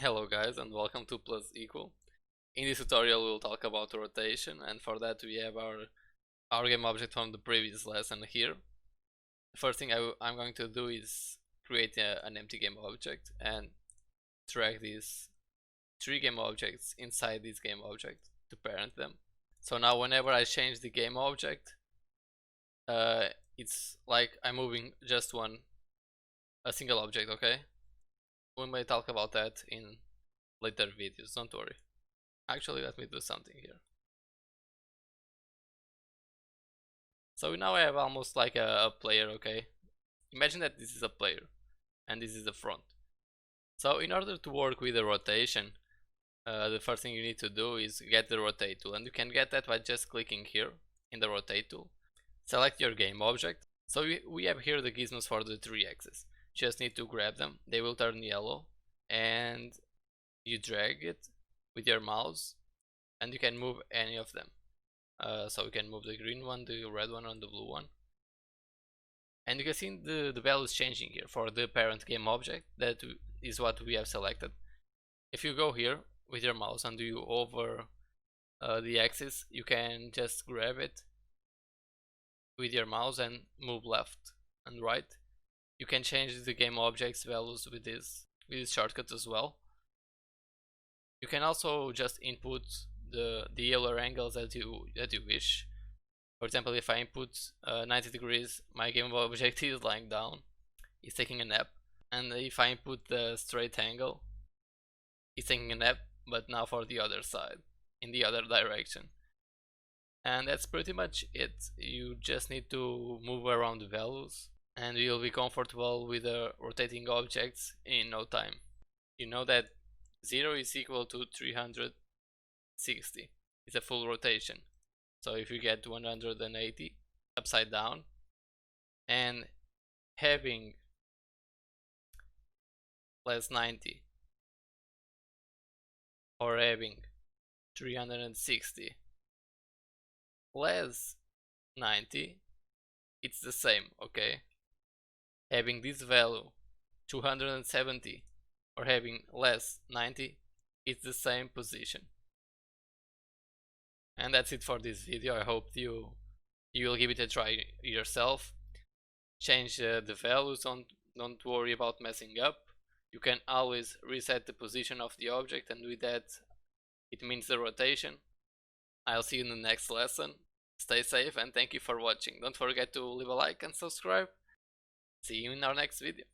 Hello guys and welcome to Plus Equal. In this tutorial we'll talk about rotation, and for that we have our game object from the previous lesson here. The first thing I'm going to do is create an empty game object and drag these three game objects inside this game object to parent them. So now whenever I change the game object, it's like I'm moving just a single object, okay? We may talk about that in later videos, don't worry. Actually, let me do something here. So now I have almost like a player, okay? Imagine that this is a player and this is the front. So in order to work with the rotation, the first thing you need to do is get the rotate tool, and you can get that by just clicking here in the rotate tool. Select your game object. So we have here the gizmos for the 3 axes. Just need to grab them, they will turn yellow, and you drag it with your mouse and you can move any of them. So you can move the green one, the red one, and the blue one. And you can see the value is changing here for the parent game object. That is what we have selected. If you go here with your mouse and you over the axis, you can just grab it with your mouse and move left and right. You can change the game object's values with this shortcut as well. You can also just input the yellow angles that you wish. For example, if I input 90 degrees, my game object is lying down, it's taking a nap. And if I input the straight angle, it's taking a nap, but now for the other side, in the other direction. And that's pretty much it. You just need to move around the values and you'll be comfortable with the rotating objects in no time. You know that 0 is equal to 360. It's a full rotation. So if you get 180 upside down and having less 90 or having 360 less 90, it's the same, okay? Having this value 270 or having less 90, it's the same position. And that's it for this video. I hope you will give it a try yourself. Change the values, don't worry about messing up. You can always reset the position of the object, and with that it means the rotation. I'll see you in the next lesson. Stay safe and thank you for watching. Don't forget to leave a like and subscribe. See you in our next video.